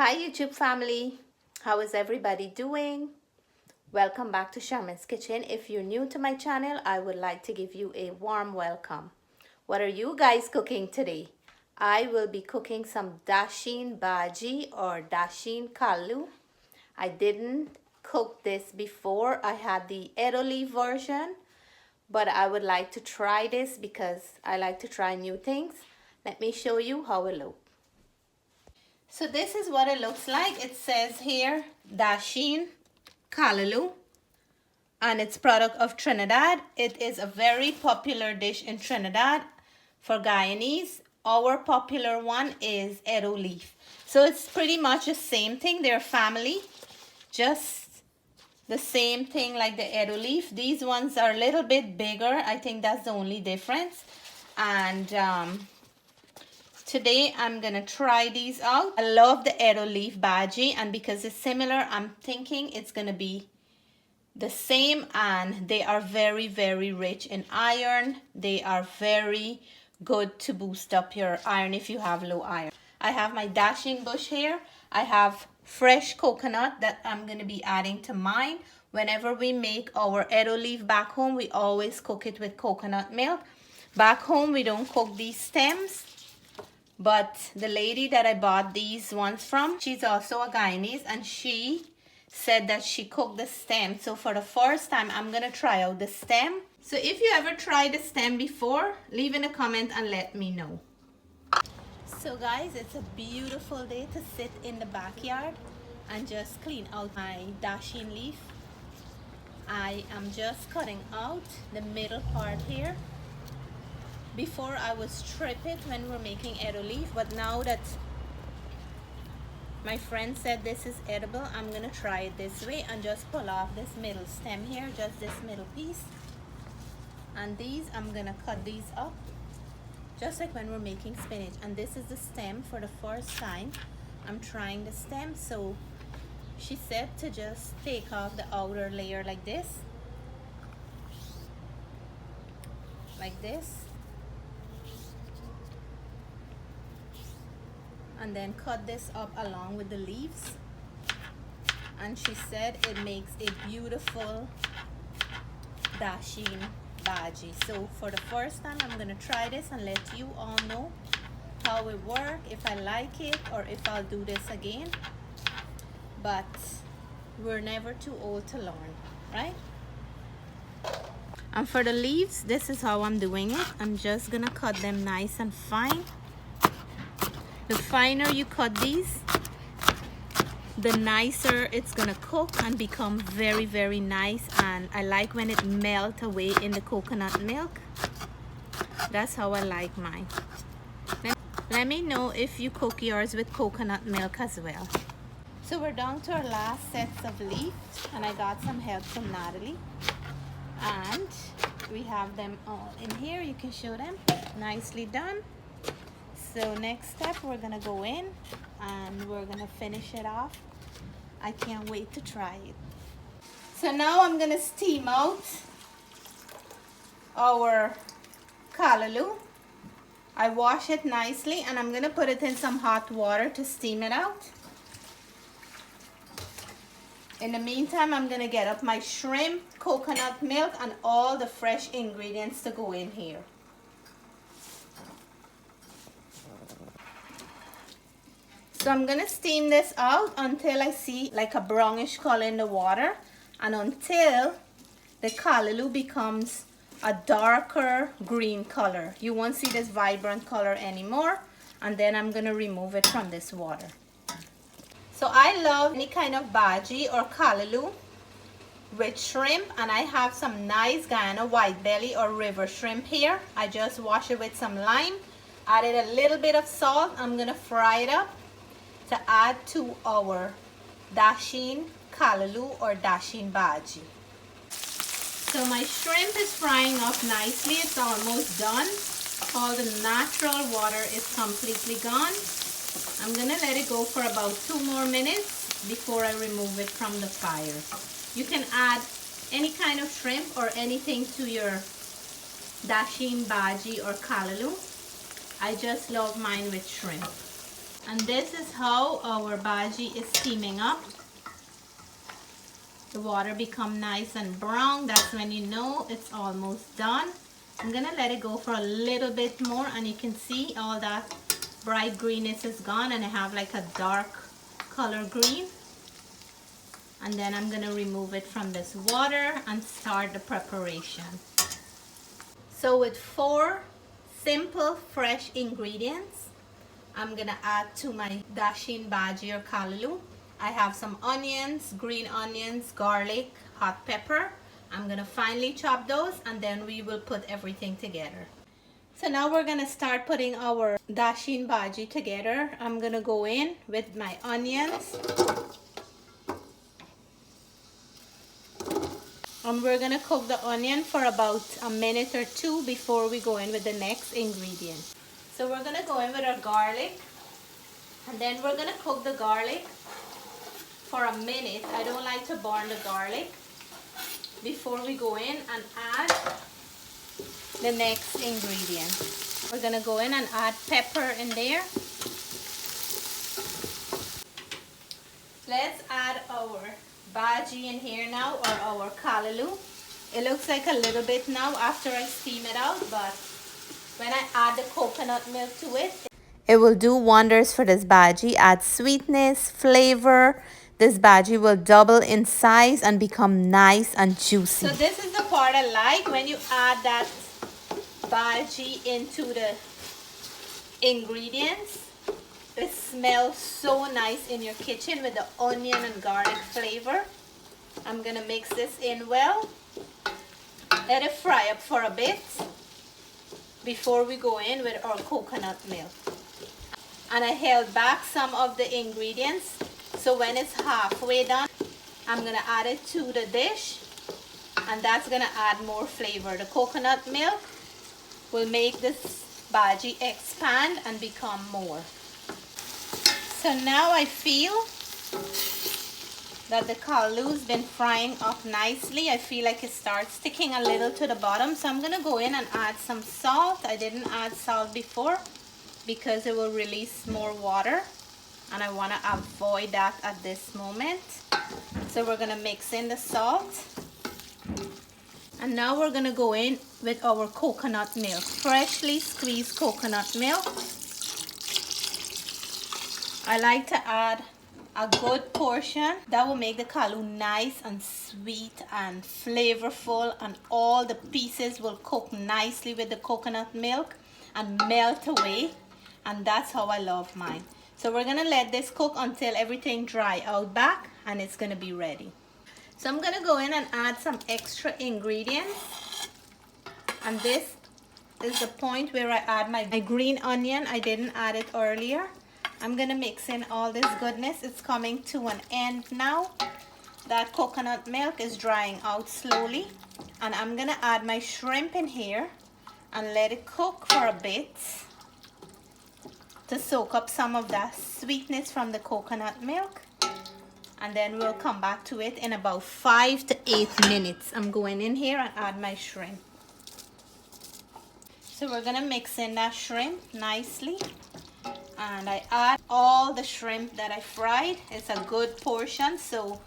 Hi YouTube family, how is everybody doing? Welcome back to Charmaine's Kitchen. If you're new to my channel, I would like to give you a warm welcome. What are you guys cooking today? I will be cooking some Dasheen Bagie or Dasheen Calaloo. I didn't cook this before. I had the Italy version, but I would like to try this because I like to try new things. Let me show you how it looks. So this is what it looks like. It says here, Dasheen Calaloo, and it's product of Trinidad. It is a very popular dish in Trinidad for Guyanese. Our popular one is Edo leaf. So it's pretty much the same thing. They're family, just the same thing like the Edo leaf. These ones are a little bit bigger. I think that's the only difference. And today I'm gonna try these out. I love the Edo leaf baji, and because it's similar, I'm thinking it's gonna be the same. And they are very, very rich in iron. They are very good to boost up your iron if you have low iron. I have my dasheen bush here. I have fresh coconut that I'm gonna be adding to mine. Whenever we make our Edo leaf back home, we always cook it with coconut milk. Back home, we don't cook these stems. But the lady that I bought these ones from, she's also a Guyanese, and she said that she cooked the stem. So for the first time, I'm gonna try out the stem. So if you ever tried the stem before, leave in a comment and let me know. So guys, it's a beautiful day to sit in the backyard and just clean out my dasheen leaf. I am just cutting out the middle part here. Before I would strip it when we're making Edo leaf, but now that my friend said this is edible, I'm gonna try it this way and just pull off this middle stem here, just this middle piece. And these, I'm gonna cut these up just like when we're making spinach. And this is the stem. For the first time I'm trying the stem, so she said to just take off the outer layer like this, and then cut this up along with the leaves. And she said it makes a beautiful dasheen baji. So for the first time, I'm gonna try this and let you all know how it works, if I like it, or if I'll do this again. But we're never too old to learn, right? And for the leaves, this is how I'm doing it. I'm just gonna cut them nice and fine. The finer you cut these, the nicer it's gonna cook and become very, very nice. And I like when it melts away in the coconut milk. That's how I like mine. Let me know if you cook yours with coconut milk as well. So we're down to our last sets of leaves, and I got some help from Natalie. And we have them all in here. You can show them. Nicely done. So next step, we're gonna go in and we're gonna finish it off. I can't wait to try it. So now I'm gonna steam out our calaloo. I wash it nicely and I'm gonna put it in some hot water to steam it out. In the meantime, I'm gonna get up my shrimp, coconut milk, and all the fresh ingredients to go in here. So I'm gonna steam this out until I see like a brownish color in the water, and until the calaloo becomes a darker green color. You won't see this vibrant color anymore, and then I'm gonna remove it from this water. So I love any kind of baji or calaloo with shrimp, and I have some nice Guyana white belly or river shrimp here. I just wash it with some lime, added a little bit of salt. I'm gonna fry it up to add to our dasheen calaloo or dasheen baji. So my shrimp is frying up nicely. It's almost done. All the natural water is completely gone. I'm gonna let it go for about 2 more minutes before I remove it from the fire. You can add any kind of shrimp or anything to your dasheen baji or calaloo. I just love mine with shrimp. And this is how our baji is steaming up. The water become nice and brown. That's when you know it's almost done. I'm gonna let it go for a little bit more, and you can see all that bright greenness is gone, and I have like a dark color green. And then I'm gonna remove it from this water and start the preparation. So with 4 simple fresh ingredients, I'm gonna add to my Dasheen baji or Calaloo. I have some onions, green onions, garlic, hot pepper. I'm gonna finely chop those, and then we will put everything together. So now we're gonna start putting our Dasheen baji together. I'm gonna go in with my onions. And we're gonna cook the onion for about a minute or 2 before we go in with the next ingredient. So we're gonna go in with our garlic, and then we're gonna cook the garlic for a minute. I don't like to burn the garlic before we go in and add the next ingredient. We're gonna go in and add pepper in there. Let's add our baji in here now, or our Calaloo. It looks like a little bit now after I steam it out, but when I add the coconut milk to it, it will do wonders for this baji. Add sweetness, flavor. This baji will double in size and become nice and juicy. So this is the part I like, when you add that baji into the ingredients. It smells so nice in your kitchen with the onion and garlic flavor. I'm gonna mix this in well. Let it fry up for a bit before we go in with our coconut milk. And I held back some of the ingredients, so when it's halfway done, I'm gonna add it to the dish, and that's gonna add more flavor. The coconut milk will make this baji expand and become more. So now I feel that the Calaloo's been frying up nicely. I feel like it starts sticking a little to the bottom, so I'm gonna go in and add some salt. I didn't add salt before because it will release more water, and I want to avoid that at this moment. So we're gonna mix in the salt, and now we're gonna go in with our coconut milk, freshly squeezed coconut milk. I like to add a good portion. That will make the Calaloo nice and sweet and flavorful, and all the pieces will cook nicely with the coconut milk and melt away, and that's how I love mine. So we're gonna let this cook until everything dry out back, and it's gonna be ready. So I'm gonna go in and add some extra ingredients, and this is the point where I add my green onion. I didn't add it earlier. I'm gonna mix in all this goodness. It's coming to an end now. That coconut milk is drying out slowly, and I'm gonna add my shrimp in here and let it cook for a bit to soak up some of that sweetness from the coconut milk, and then we'll come back to it in about 5 to 8 minutes. I'm going in here and add my shrimp. So we're gonna mix in that shrimp nicely, and I add all the shrimp that I fried. It's a good portion so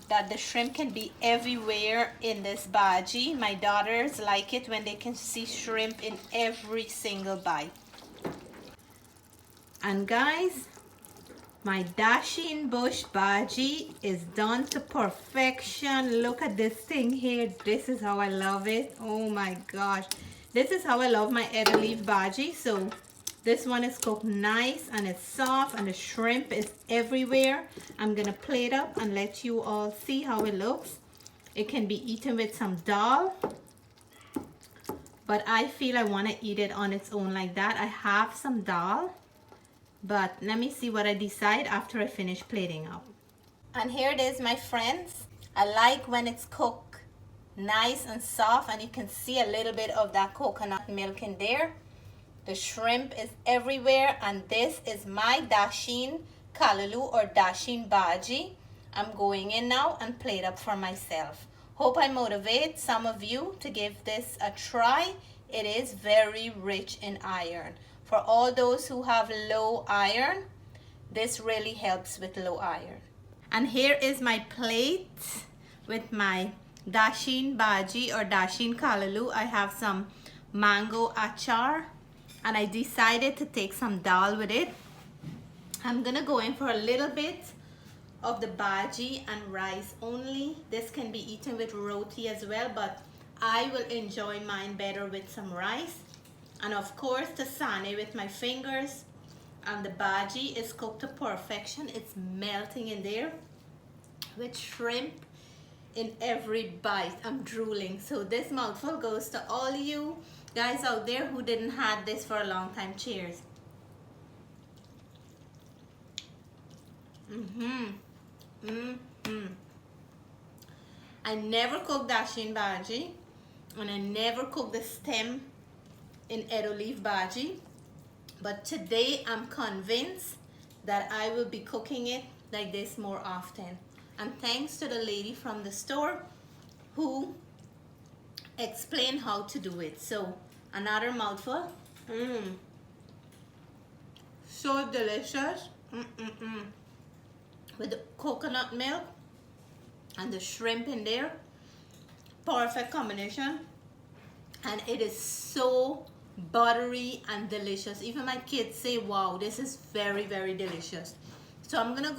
that the shrimp can be everywhere in this baji. My daughters like it when they can see shrimp in every single bite. And guys, my Dasheen bush baji is done to perfection. Look at this thing here. This is how I love it. Oh my gosh, this is how I love my edible leaf baji. So this one is cooked nice and it's soft, and the shrimp is everywhere. I'm gonna plate up and let you all see how it looks. It can be eaten with some dal, but I feel I want to eat it on its own like that. I have some dal, but let me see what I decide after I finish plating up. And here it is, my friends. I like when it's cooked nice and soft, and you can see a little bit of that coconut milk in there. The shrimp is everywhere, and this is my Dasheen Calaloo or Dasheen baji. I'm going in now and plate up for myself. Hope I motivate some of you to give this a try. It is very rich in iron. For all those who have low iron, This really helps with low iron. And here is my plate with my Dasheen Bagie or Dasheen Calaloo. I have some mango achar and I decided to take some dal with it. I'm gonna go in for a little bit of the baji and rice only. This can be eaten with roti as well, but I will enjoy mine better with some rice. And of course the sane with my fingers. And the baji is cooked to perfection. It's melting in there with shrimp in every bite. I'm drooling. So this mouthful goes to all you guys out there who didn't have this for a long time. Cheers. I never cook Dasheen Bagie and I never cook the stem in arrow leaf baji, but today I'm convinced that I will be cooking it like this more often. And thanks to the lady from the store who explained how to do it. So another mouthful. So delicious. With the coconut milk and the shrimp in there. Perfect combination. And it is so buttery and delicious. Even my kids say, wow, this is very, very delicious. So I'm gonna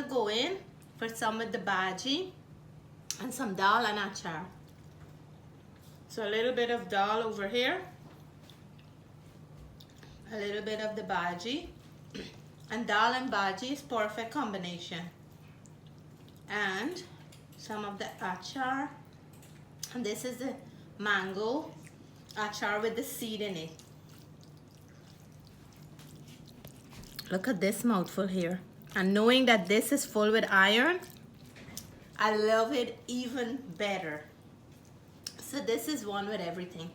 go in for some with the baji and some dal and achar. So a little bit of dal over here, a little bit of the baji, and dal and baji is perfect combination. And some of the achar, and this is the mango achar with the seed in it. Look at this mouthful here. And knowing that this is full with iron, I love it even better. So this is one with everything.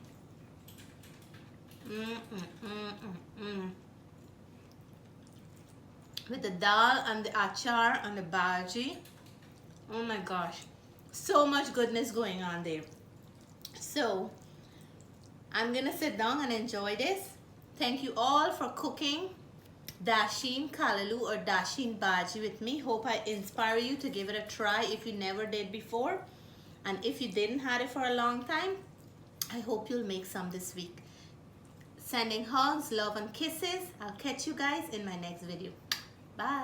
With the dal and the achar and the baji. Oh my gosh. So much goodness going on there. So I'm gonna sit down and enjoy this. Thank you all for cooking Dasheen Calaloo or Dasheen Bagie with me. Hope I inspire you to give it a try if you never did before. And if you didn't have it for a long time, I hope you'll make some this week. Sending hugs, love and kisses. I'll catch you guys in my next video. Bye.